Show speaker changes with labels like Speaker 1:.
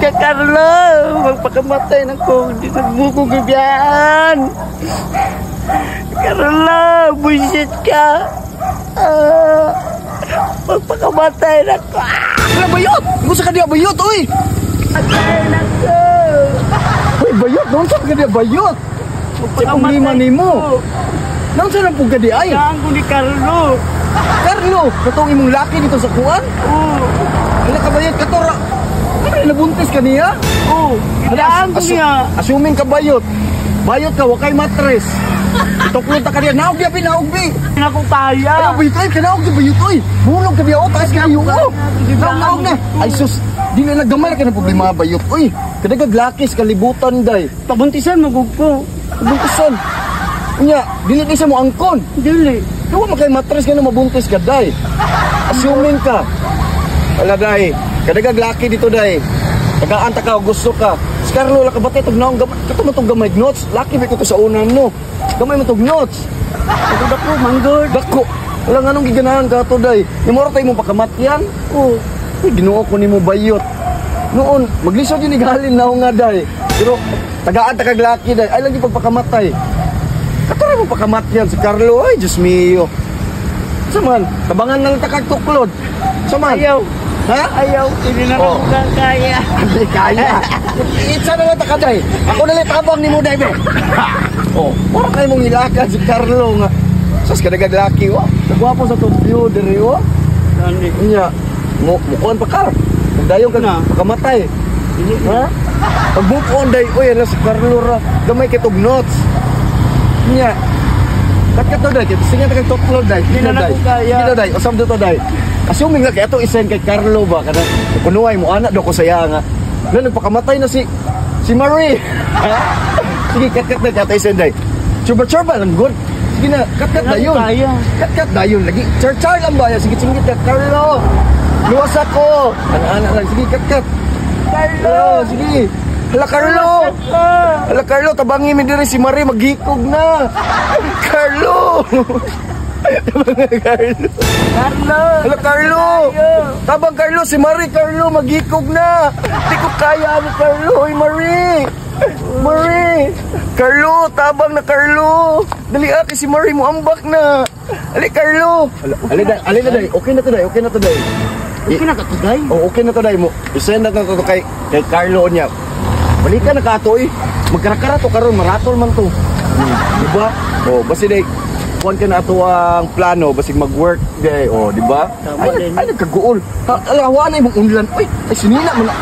Speaker 1: ka, Carlo. Magpakamatay na ko. Hindi na mo ko gabiyaan. Carlo, buisit ka. Magpakamatay na ko.
Speaker 2: Wala bayot! Gusto ka niya bayot, uy!
Speaker 1: Patay na ko.
Speaker 2: Uy, bayot! Noon saan ka niya bayot? Si panglima ni mo. Noon saan ang pugadi ay?
Speaker 1: Saan ko ni Carlo?
Speaker 2: Carlo! Katong imong laki dito sa kuwan?
Speaker 1: Oo.
Speaker 2: Wala ka bayot, katora. Ano nabuntis ka niya?
Speaker 1: Oo. Saan ko niya?
Speaker 2: Assuming ka bayot. Bayot ka, wakay matres. Ituklod ta ka niya. Naog niya, naog bi.
Speaker 1: Hindi na ko kaya.
Speaker 2: Ayaw, bayot ay, kanaog niya bayot ay. Bulog ka niya, taas ka niya. Naog na. Ay sus, di na nagdamay ka ng problema bayot. Uy, kadagag lakis, kalibutan day.
Speaker 1: Pabuntisan, magugpo.
Speaker 2: Buntisan. Unya, dili di sa mo angkon.
Speaker 1: Dili.
Speaker 2: Kawa makay matres ka na mabuntis ka, day. Assuming ka. Wala, day. Kadagag laki dito, day. Tagaan ta ka, gusto ka. Si Carlo, wala ka ba tayo naong gamay? Kato matong gamay notes. Laki ba ito sa unan mo? Gamay matong notes.
Speaker 1: Ako dako, manggod.
Speaker 2: Dako. Wala nga nung giganahan ka ito, day. Nimura tayo mong pakamatyan.
Speaker 1: Oo.
Speaker 2: Uy, ginuo ko ni mo bayot. Noon, maglisod yun igalin na nga, day. Pero, tagaan ta kag laki, day. Ay, lagi pagpakamatay. Katuloy mo pakamatyan si Carlo. Ay, Diyos mio. Saman, tabangan na lang takagtuklod. Saman.
Speaker 1: Ayaw.
Speaker 2: Ha?
Speaker 1: Ayaw. Hindi na
Speaker 2: Oh.
Speaker 1: ako kaya.
Speaker 2: Hindi kaya. Itsa na lang takaday. Ako na lang tabang ni mo, day, be. Oh, para kayo mong ilakad si Carlo nga. Sas ka nagaglaki, oh. Nagwapo sa tubyo, diri, oh.
Speaker 1: Sandi.
Speaker 2: Nya, mukuhan pa ka. Magdayong ka na, pakamatay. Ha? Pag mukuhan, day, uy, ala si Carlo ra. Gamay kitog notes. Nya, kat to, day. Singa ta kag tuklod, day.
Speaker 1: Hindi na ako kaya.
Speaker 2: Hindi na, day. Osam dito, day. Assuming nga, kaya ito isen kay Carlo ba? Kada, kunuay mo, anak do ko saya nga. Na, nagpakamatay na si Marie. Sige, kat-kat na, kata isen, day. Churba-churba, lang good. Sige na, kat-kat na yun.
Speaker 1: Kaya.
Speaker 2: Kat-kat na yun. Lagi, char-char lang ba? Sige, singit ka, Carlo. Luwas ako. Anak-anak lang. Sige, kat-kat.
Speaker 1: Carlo.
Speaker 2: Sige. Hala, Carlo. Hala, Carlo, tabangi mi diri si Marie, maghikog na. Carlo. Tabang Carlo.
Speaker 1: Carlo.
Speaker 2: Hala, Carlo. Tabang Carlo, si Marie, Carlo, maghikog na. Di ko kaya ni Carlo. Hoy, Marie. Marie. Carlo, tabang na Carlo. Dali aki si Marie mo ambak na. Ali, Carlo. Ali na, day. Okay na to, day. Okay na to, day.
Speaker 1: Okay na katuday.
Speaker 2: Oh, okay na to, day mo. Isend na to kay Carlo niya. Balikan na ka to, eh. Magkarakara to karon, maratol man to. Diba? Oh, basi day. Kuhan ka na ato ang plano, basig mag-work, day. Oh, diba?
Speaker 1: Tama din.
Speaker 2: Ay, nagkaguol. Alawa na yung unlan. Uy, ay sinila mo na.